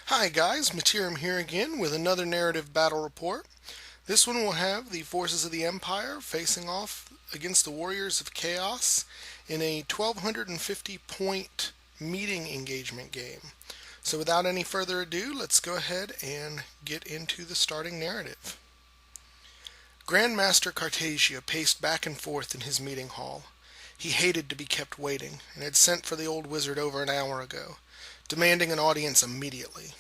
Hi guys, Materim here again with another narrative battle report. This one will have the forces of the Empire facing off against the Warriors of Chaos in a 1250 point meeting engagement game. So without any further ado, let's go ahead and get into the starting narrative. Grandmaster Cartagia paced back and forth in his meeting hall. He hated to be kept waiting, and had sent for the old wizard over an hour ago, demanding an audience immediately.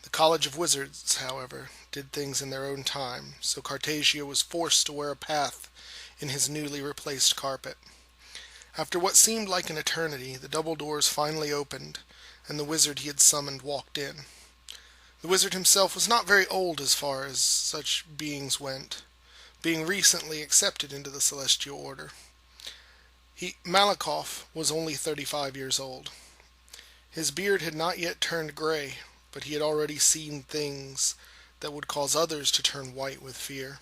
The College of Wizards, however, did things in their own time, so Cartagia was forced to wear a path in his newly replaced carpet. After what seemed like an eternity, the double doors finally opened, and the wizard he had summoned walked in. The wizard himself was not very old as far as such beings went, being recently accepted into the Celestial Order. Malakoff was only 35 years old. His beard had not yet turned gray, but he had already seen things that would cause others to turn white with fear.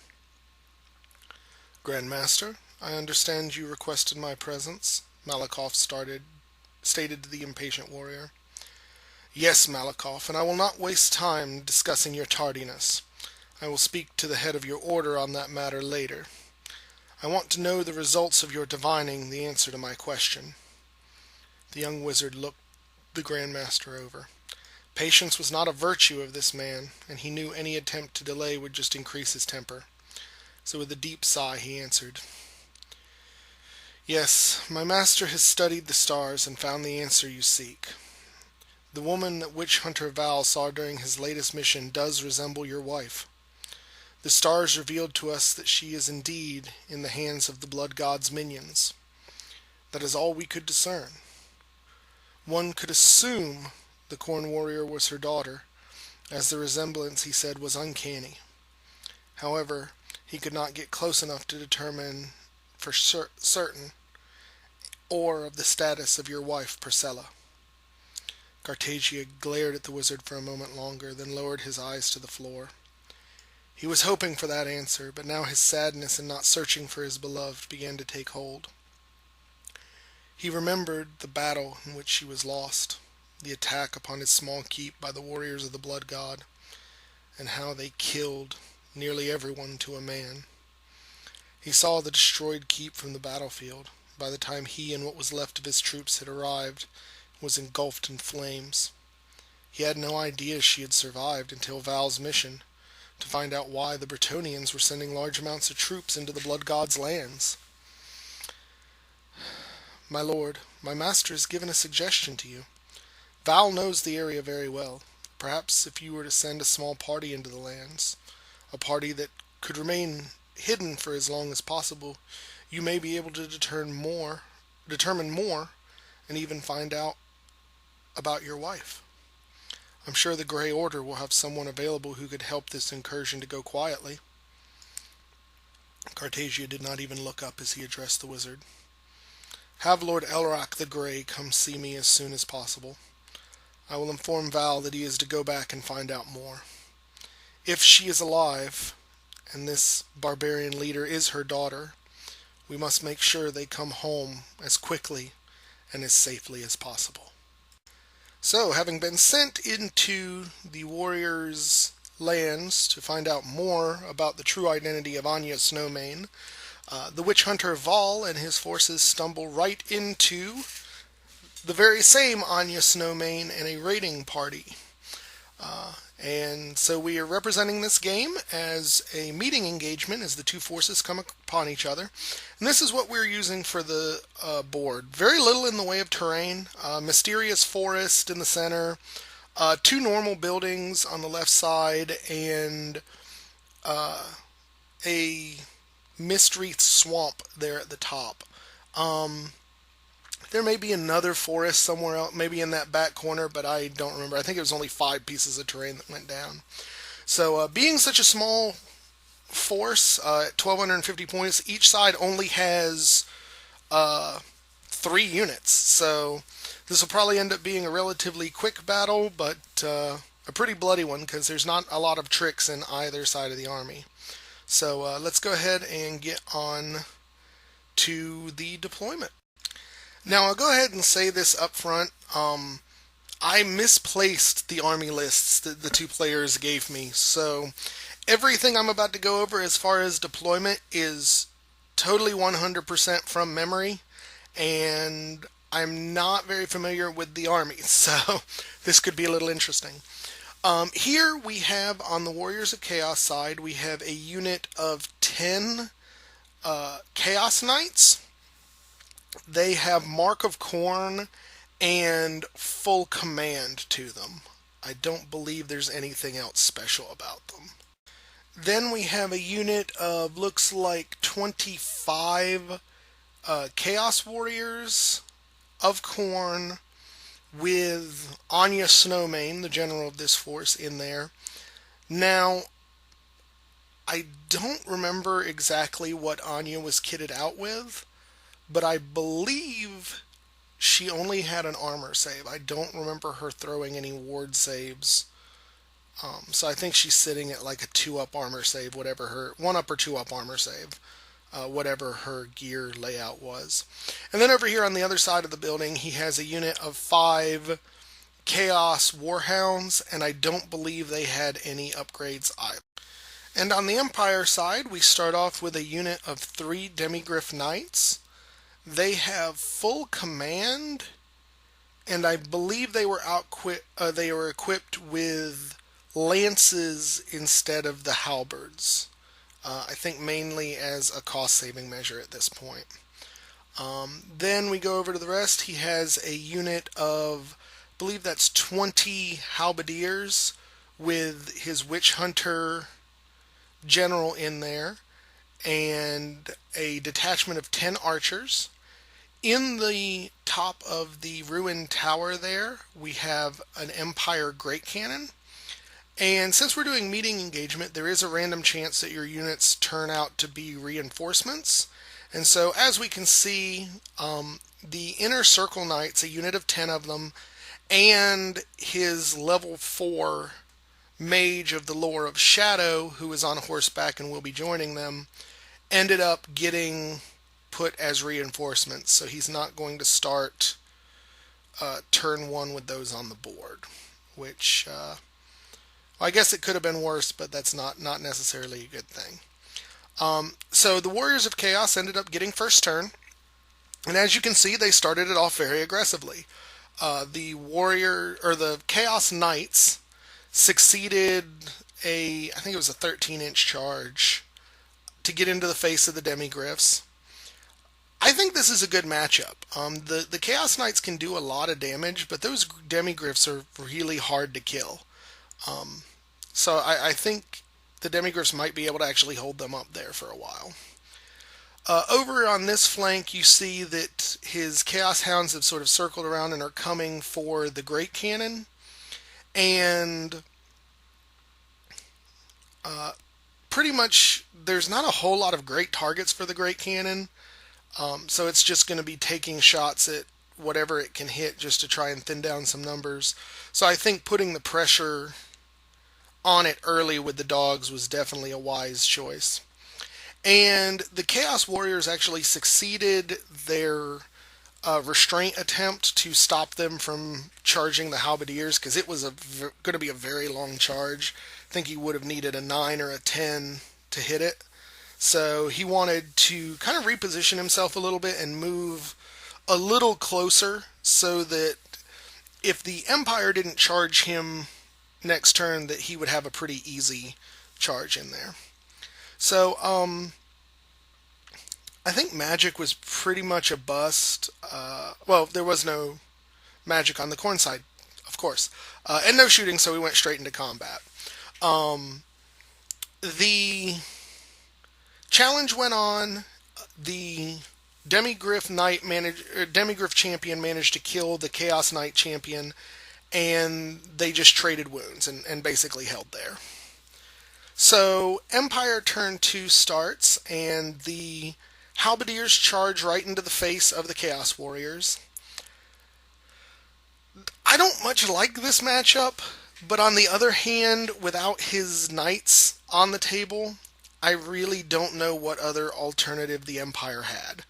"Grandmaster, I understand you requested my presence," Malakoff stated to the impatient warrior. "Yes, Malakoff, and I will not waste time discussing your tardiness. I will speak to the head of your order on that matter later. I want to know the results of your divining the answer to my question." The young wizard looked the Grandmaster over. Patience was not a virtue of this man, and he knew any attempt to delay would just increase his temper. So with a deep sigh he answered, "Yes, my master has studied the stars and found the answer you seek. The woman that Witch Hunter Val saw during his latest mission does resemble your wife. The stars revealed to us that she is indeed in the hands of the Blood God's minions. That is all we could discern. One could assume the Corn Warrior was her daughter, as the resemblance, he said, was uncanny. However, he could not get close enough to determine for certain or of the status of your wife, Priscilla." Cartagia glared at the wizard for a moment longer, then lowered his eyes to the floor. He was hoping for that answer, but now his sadness in not searching for his beloved began to take hold. He remembered the battle in which she was lost, the attack upon his small keep by the warriors of the Blood God, and how they killed nearly everyone to a man. He saw the destroyed keep from the battlefield. By the time he and what was left of his troops had arrived, it was engulfed in flames. He had no idea she had survived until Val's mission, to find out why the Bretonnians were sending large amounts of troops into the Blood God's lands. "My lord, my master has given a suggestion to you. Val knows the area very well. Perhaps if you were to send a small party into the lands, a party that could remain hidden for as long as possible, you may be able to determine more, and even find out about your wife. I'm sure the Grey Order will have someone available who could help this incursion to go quietly." Cartagia did not even look up as he addressed the wizard. "Have Lord Elrock the Grey come see me as soon as possible. I will inform Val that he is to go back and find out more. If she is alive, and this barbarian leader is her daughter, we must make sure they come home as quickly and as safely as possible." So, having been sent into the warriors' lands to find out more about the true identity of Anja Snowmane, the Witch Hunter Val and his forces stumble right into the very same Anja Snowmane and a raiding party. And so we are representing this game as a meeting engagement as the two forces come upon each other. And this is what we're using for the board. Very little in the way of terrain. Mysterious forest in the center. Two normal buildings on the left side. And a mist-wreathed swamp there at the top. There may be another forest somewhere else, maybe in that back corner, but I don't remember. I think it was only 5 pieces of terrain that went down. So being such a small force, at 1,250 points, each side only has 3 units. So this will probably end up being a relatively quick battle, but a pretty bloody one because there's not a lot of tricks in either side of the army. So let's go ahead and get on to the deployment. Now, I'll go ahead and say this up front. I misplaced the army lists that the two players gave me. So everything I'm about to go over as far as deployment is totally 100% from memory, and I'm not very familiar with the army, so this could be a little interesting. Here we have on the Warriors of Chaos side, we have a unit of 10 Chaos Knights. They have Mark of Corn and full command to them. I don't believe there's anything else special about them. Then we have a unit of looks like 25 Chaos Warriors of Corn with Anja Snowmane, the general of this force, in there. Now, I don't remember exactly what Anja was kitted out with, but I believe she only had an armor save. I don't remember her throwing any ward saves. So I think she's sitting at like a 2-up armor save, whatever her 1-up or 2-up armor save, whatever her gear layout was. And then over here on the other side of the building, he has a unit of 5 Chaos Warhounds, and I don't believe they had any upgrades either. And on the Empire side, we start off with a unit of 3 Demigryph Knights. They have full command, and I believe they were equipped with lances instead of the halberds. I think mainly as a cost-saving measure at this point. Then we go over to the rest. He has a unit of, I believe that's 20 halberdiers with his Witch Hunter general in there, and a detachment of 10 archers. In the top of the ruined tower there, we have an Empire Great Cannon. And since we're doing meeting engagement, there is a random chance that your units turn out to be reinforcements. And so, as we can see, the Inner Circle Knights, a unit of 10 of them, and his level 4 Mage of the Lore of Shadow, who is on horseback and will be joining them, ended up getting put as reinforcements. So he's not going to start turn 1 with those on the board, which... I guess it could have been worse, but that's not necessarily a good thing. So the Warriors of Chaos ended up getting first turn, and as you can see, they started it off very aggressively. The Chaos Knights succeeded I think it was a 13-inch charge to get into the face of the Demigryphs. I think this is a good matchup. The Chaos Knights can do a lot of damage, but those Demigryphs are really hard to kill. So I think the Demigryphs might be able to actually hold them up there for a while. Over on this flank, you see that his Chaos Hounds have sort of circled around and are coming for the Great Cannon. And pretty much there's not a whole lot of great targets for the Great Cannon. So it's just going to be taking shots at whatever it can hit just to try and thin down some numbers. So I think putting the pressure on it early with the dogs was definitely a wise choice. And the Chaos Warriors actually succeeded their restraint attempt to stop them from charging the halberdiers, because it was going to be a very long charge. I think he would have needed a 9 or a 10 to hit it. So he wanted to kind of reposition himself a little bit and move a little closer so that if the Empire didn't charge him next turn, that he would have a pretty easy charge in there. So, I think magic was pretty much a bust. Well, there was no magic on the Corn side, of course. And no shooting, so we went straight into combat. The challenge went on. The Demigryph champion managed to kill the Chaos Knight champion, and they just traded wounds and basically held there. So Empire turn 2 starts, and the Halberdiers charge right into the face of the Chaos Warriors. I don't much like this matchup, but on the other hand, without his knights on the table, I really don't know what other alternative the Empire had.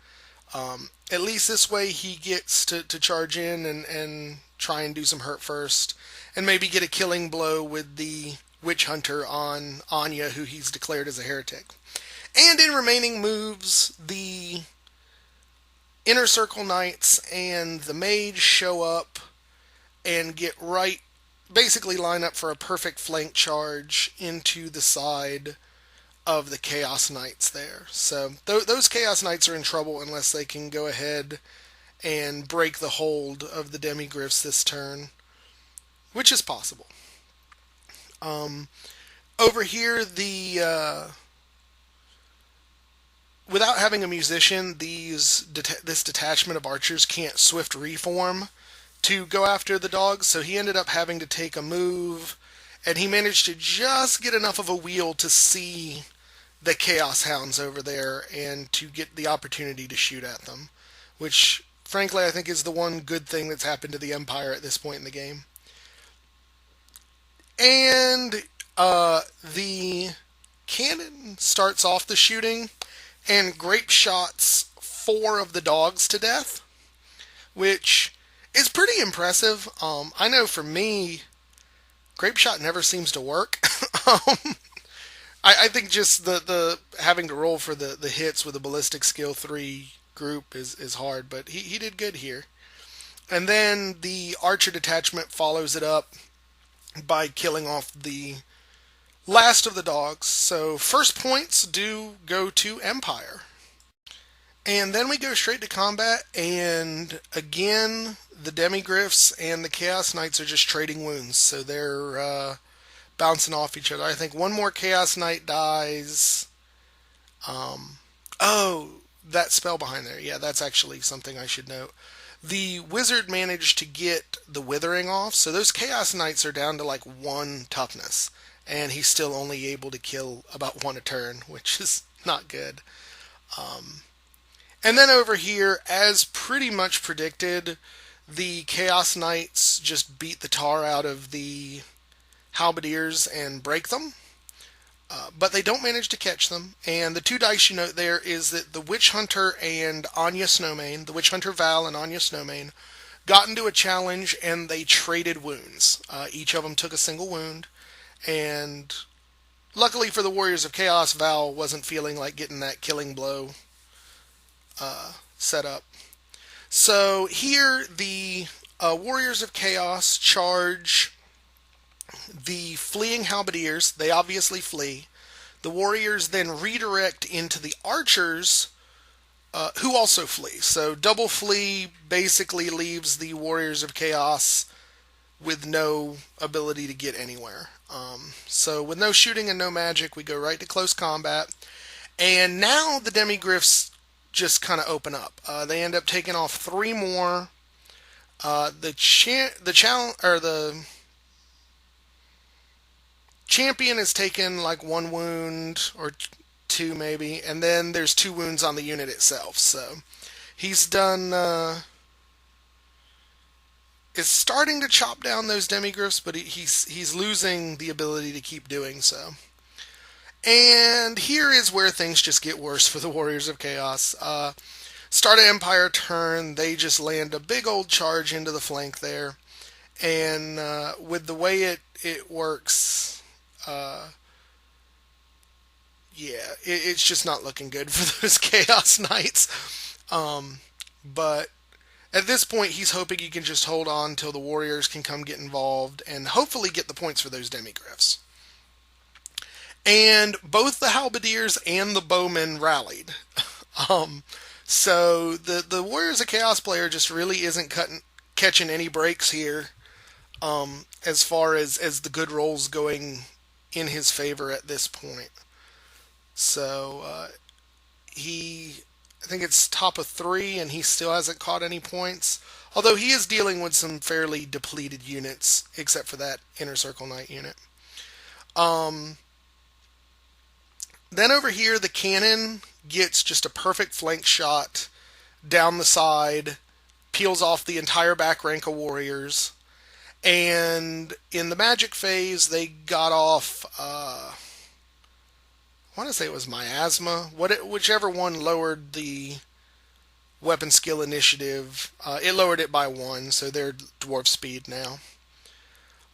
At least this way he gets to charge in and try and do some hurt first, and maybe get a killing blow with the Witch Hunter on Anja, who he's declared as a heretic. And in remaining moves, the Inner Circle Knights and the Mage show up and get right, basically line up for a perfect flank charge into the side of the Chaos Knights there. So those Chaos Knights are in trouble unless they can go ahead and break the hold of the Demigryphs this turn, which is possible. Over here, without having a musician, this detachment of archers can't swift reform to go after the dogs, so he ended up having to take a move, and he managed to just get enough of a wheel to see the Chaos Hounds over there and to get the opportunity to shoot at them, which, frankly, I think is the one good thing that's happened to the Empire at this point in the game. And the cannon starts off the shooting and grape shots 4 of the dogs to death, which is pretty impressive. I know for me, grape shot never seems to work. I think just the having to roll for the hits with a ballistic skill 3 group is hard, but he did good here. And then the archer detachment follows it up by killing off the last of the dogs. So first points do go to Empire. And then we go straight to combat, and again, the Demigryphs and the Chaos Knights are just trading wounds, so they're bouncing off each other. I think one more Chaos Knight dies. Oh, that spell behind there. Yeah, that's actually something I should note. The wizard managed to get the withering off, so those Chaos Knights are down to like 1 toughness, and he's still only able to kill about 1 a turn, which is not good. And then over here, as pretty much predicted, the Chaos Knights just beat the tar out of the Halberdiers and break them. But they don't manage to catch them. And the 2 dice you note there is that the Witch Hunter and Anja Snowmane, the Witch Hunter Val and Anja Snowmane, got into a challenge and they traded wounds. Each of them took a single wound. And luckily for the Warriors of Chaos, Val wasn't feeling like getting that killing blow set up. So here the Warriors of Chaos charge the fleeing Halberdiers. They obviously flee. The Warriors then redirect into the Archers, who also flee. So double flee basically leaves the Warriors of Chaos with no ability to get anywhere. So with no shooting and no magic, we go right to close combat. And now the Demigryphs just kind of open up. They end up taking off 3 more. The champion has taken like 1 wound or 2 maybe, and then there's 2 wounds on the unit itself. So he's done. Is starting to chop down those Demigryphs, but he's losing the ability to keep doing so. And here is where things just get worse for the Warriors of Chaos. Start of Empire turn, they just land a big old charge into the flank there. And with the way it works, it's just not looking good for those Chaos Knights. But at this point, he's hoping he can just hold on until the Warriors can come get involved and hopefully get the points for those Demigryphs. And both the Halberdiers and the Bowmen rallied. So the Warriors of Chaos player just really isn't catching any breaks here, as far as the good rolls going in his favor at this point. So I think it's top of 3, and he still hasn't caught any points. Although he is dealing with some fairly depleted units, except for that Inner Circle Knight unit. Then over here, the cannon gets just a perfect flank shot down the side, peels off the entire back rank of warriors. And in the magic phase, they got off, I want to say it was Miasma, whichever one lowered the weapon skill initiative. It lowered it by 1, so they're dwarf speed now.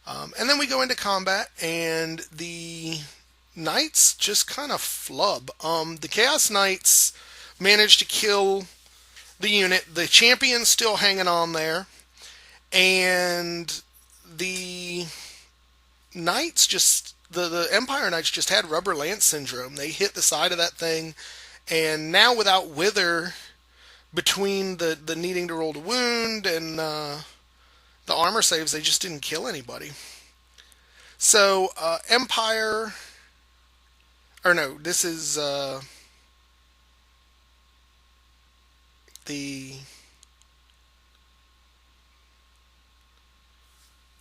And then we go into combat, and the knights just kind of flub. The Chaos Knights managed to kill the unit. The champion's still hanging on there, and the knights just the Empire Knights just had rubber lance syndrome. They hit the side of that thing, and now without wither, between the needing to roll to wound and the armor saves, they just didn't kill anybody. So Empire, or no, this is the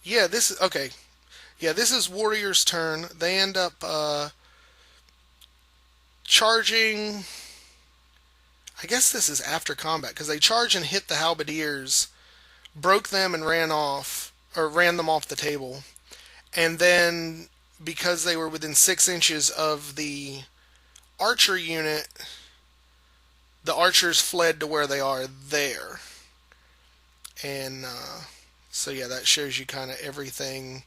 yeah, this is okay. Yeah, this is Warrior's turn. They end up charging. I guess this is after combat because they charge and hit the halberdiers, broke them and ran off, or ran them off the table. And then because they were within 6 inches of the archer unit, the archers fled to where they are there. And so yeah, that shows you kind of everything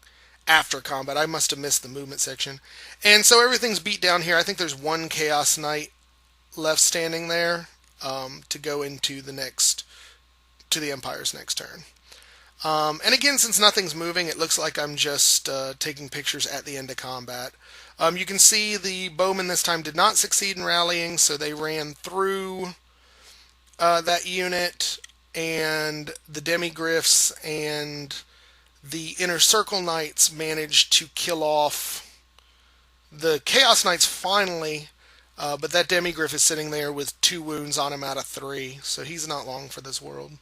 after combat. I must have missed the movement section. And so everything's beat down here. I think there's one Chaos Knight left standing there to go into the Empire's next turn. And again, since nothing's moving, it looks like I'm just taking pictures at the end of combat. You can see the bowmen this time did not succeed in rallying, so they ran through that unit, and the demigriffs and the inner circle knights managed to kill off the Chaos Knights finally, but that demigriff is sitting there with 2 wounds on him out of 3, so he's not long for this world.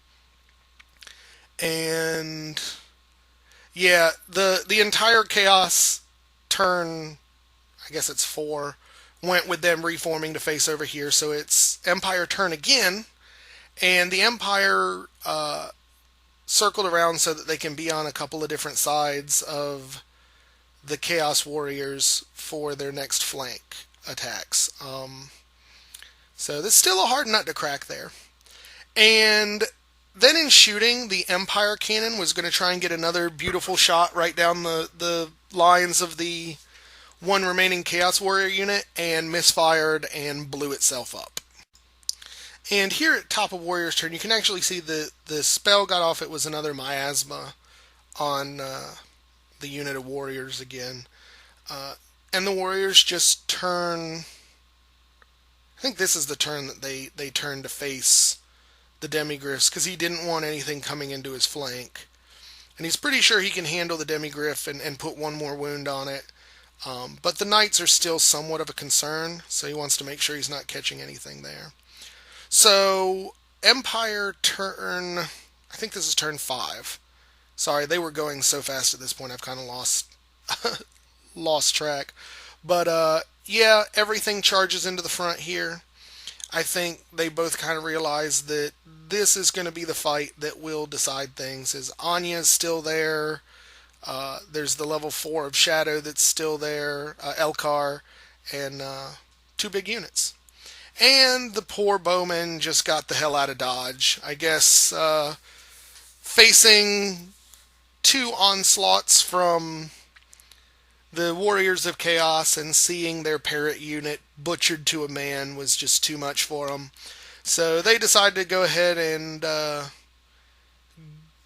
And yeah, the entire Chaos turn, I guess it's 4, went with them reforming to face over here, so it's Empire turn again, and the Empire circled around so that they can be on a couple of different sides of the Chaos Warriors for their next flank attacks. So there's still a hard nut to crack there. And then in shooting, the Empire cannon was going to try and get another beautiful shot right down the lines of the one remaining Chaos Warrior unit, and misfired and blew itself up. And here at top of Warrior's turn, you can actually see the spell got off. It was another miasma on the unit of Warriors again. And the Warriors just turn... I think this is the turn that they turn to face the demigriffs, because he didn't want anything coming into his flank. And he's pretty sure he can handle the demigriff and put 1 more wound on it. But the knights are still somewhat of a concern, so he wants to make sure he's not catching anything there. So, Empire turn... I think this is turn 5. Sorry, they were going so fast at this point, I've kind of lost track. But, yeah, everything charges into the front here. I think they both kind of realize that this is going to be the fight that will decide things. As Anja's still there, there's the level 4 of Shadow that's still there, Elkar, and 2 big units. And the poor bowman just got the hell out of Dodge. I guess facing 2 onslaughts from the Warriors of Chaos and seeing their parrot unit butchered to a man was just too much for them. So they decided to go ahead and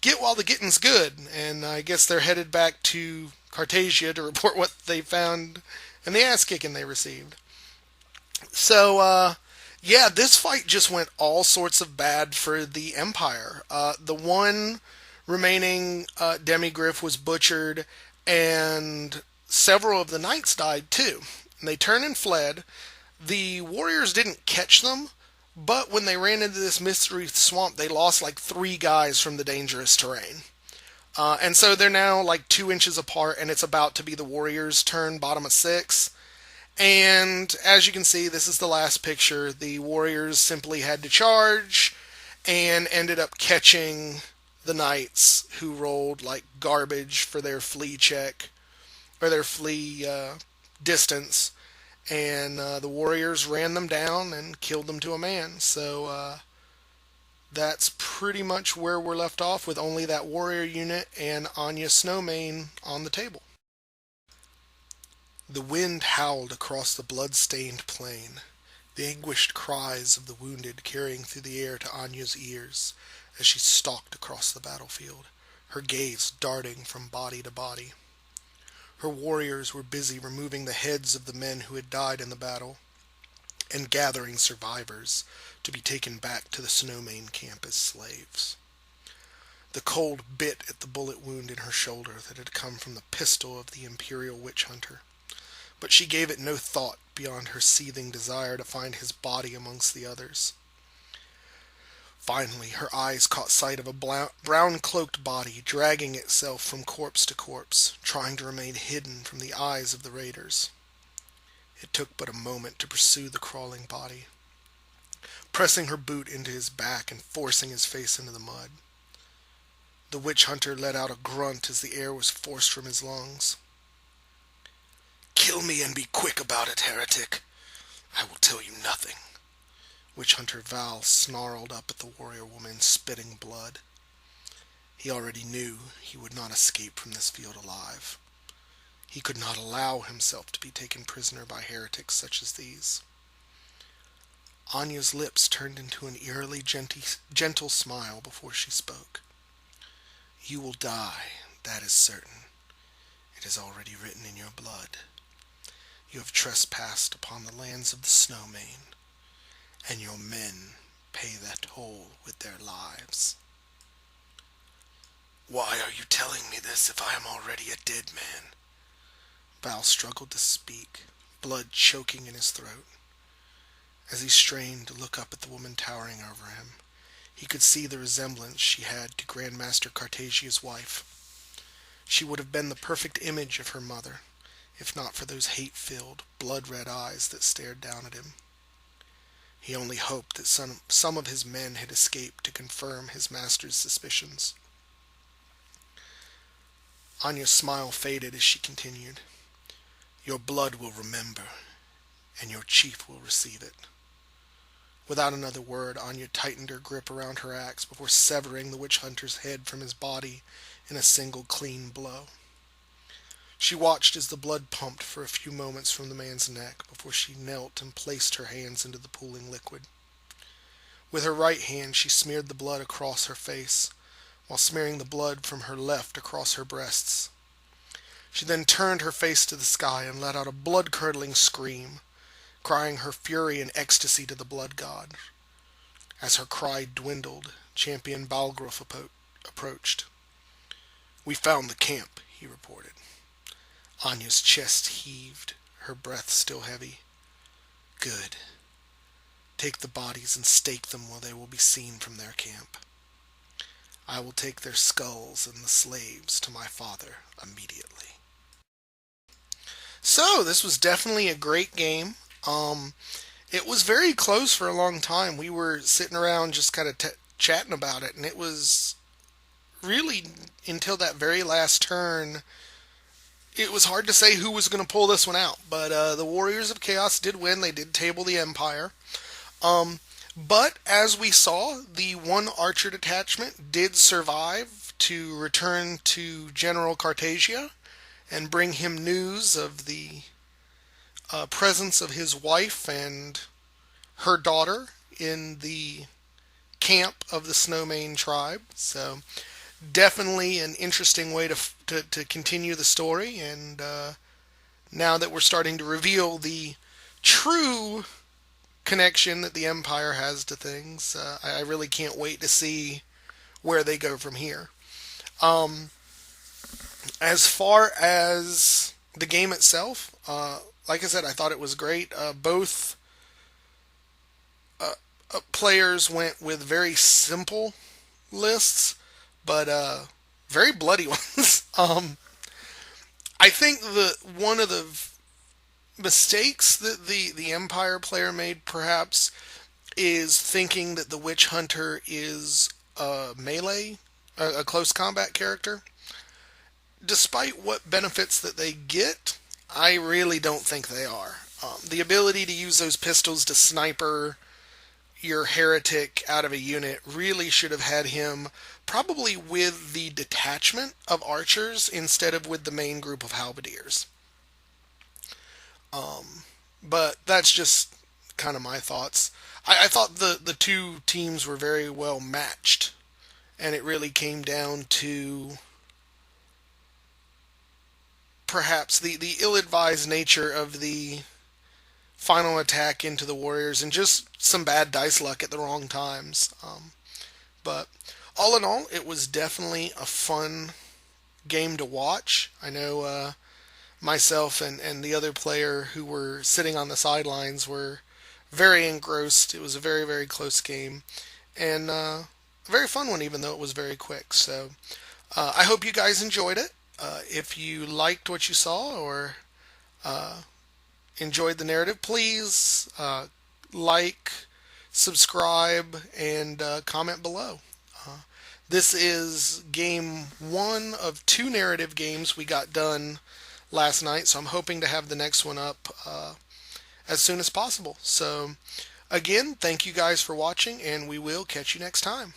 get while the getting's good. And I guess they're headed back to Cartagia to report what they found and the ass kicking they received. So, yeah, this fight just went all sorts of bad for the Empire. The one remaining demigriff was butchered, and several of the knights died too. And they turned and fled. The warriors didn't catch them, but when they ran into this mystery swamp, they lost like 3 guys from the dangerous terrain. And so they're now like 2 inches apart, and it's about to be the warriors' turn, bottom of 6. And as you can see, this is the last picture. The warriors simply had to charge and ended up catching the knights, who rolled like garbage for their flee check, or their flee distance. And the warriors ran them down and killed them to a man. So That's pretty much where we're left off, with only that warrior unit and Anja Snowmane on the table. The wind howled across the blood-stained plain, the anguished cries of the wounded carrying through the air to Anya's ears as she stalked across the battlefield, her gaze darting from body to body. Her warriors were busy removing the heads of the men who had died in the battle and gathering survivors to be taken back to the Snowmane camp as slaves. The cold bit at the bullet wound in her shoulder that had come from the pistol of the Imperial Witch Hunter, but she gave it no thought beyond her seething desire to find his body amongst the others. Finally, her eyes caught sight of a brown-cloaked body dragging itself from corpse to corpse, trying to remain hidden from the eyes of the raiders. It took but a moment to pursue the crawling body, pressing her boot into his back and forcing his face into the mud. The witch hunter let out a grunt as the air was forced from his lungs. "Kill me and be quick about it, heretic. I will tell you nothing." Witch Hunter Val snarled up at the warrior woman, spitting blood. He already knew he would not escape from this field alive. He could not allow himself to be taken prisoner by heretics such as these. Anya's lips turned into an eerily gentle smile before she spoke. "You will die, that is certain. It is already written in your blood. You have trespassed upon the lands of the Snowmane, and your men pay that toll with their lives." "Why are you telling me this if I am already a dead man?" Val struggled to speak, blood choking in his throat. As he strained to look up at the woman towering over him, he could see the resemblance she had to Grandmaster Cartesia's wife. She would have been the perfect image of her mother, if not for those hate-filled, blood-red eyes that stared down at him. He only hoped that some of his men had escaped to confirm his master's suspicions. Anya's smile faded as she continued. "Your blood will remember, and your chief will receive it." Without another word, Anja tightened her grip around her axe before severing the witch hunter's head from his body in a single clean blow. She watched as the blood pumped for a few moments from the man's neck before she knelt and placed her hands into the pooling liquid. With her right hand, she smeared the blood across her face, while smearing the blood from her left across her breasts. She then turned her face to the sky and let out a blood-curdling scream, crying her fury and ecstasy to the blood god. As her cry dwindled, Champion Balgruuf approached. "We found the camp," he reported. Anya's chest heaved, her breath still heavy. "Good. Take the bodies and stake them where they will be seen from their camp. I will take their skulls and the slaves to my father immediately." So, this was definitely a great game. It was very close for a long time. We were sitting around just kind of chatting about it, and it was really, until that very last turn, it was hard to say who was going to pull this one out. But the Warriors of Chaos did win. They did table the Empire. But as we saw, the one archer detachment did survive to return to General Cartesia and bring him news of the presence of his wife and her daughter in the camp of the Snowmane tribe. So definitely an interesting way to continue the story. And now that we're starting to reveal the true connection that the Empire has to things, I really can't wait to see where they go from here. As far as the game itself, like I said, I thought it was great. Both players went with very simple lists, but very bloody ones. I think one of the mistakes that the Empire player made, perhaps, is thinking that the Witch Hunter is a melee, a close combat character. Despite what benefits that they get, I really don't think they are. The ability to use those pistols to sniper, your heretic out of a unit, really should have had him probably with the detachment of archers instead of with the main group of halberdiers. But that's just kind of my thoughts. I thought the two teams were very well matched, and it really came down to perhaps the ill-advised nature of the final attack into the warriors and just some bad dice luck at the wrong times. But all in all, it was definitely a fun game to watch. I know myself and the other player who were sitting on the sidelines were very engrossed. It was a very, very close game, and a very fun one, even though it was very quick. So I hope you guys enjoyed it. If you liked what you saw or enjoyed the narrative, please like, subscribe, and comment below. This is game one of two narrative games we got done last night, so I'm hoping to have the next one up as soon as possible. So, again, thank you guys for watching, and we will catch you next time.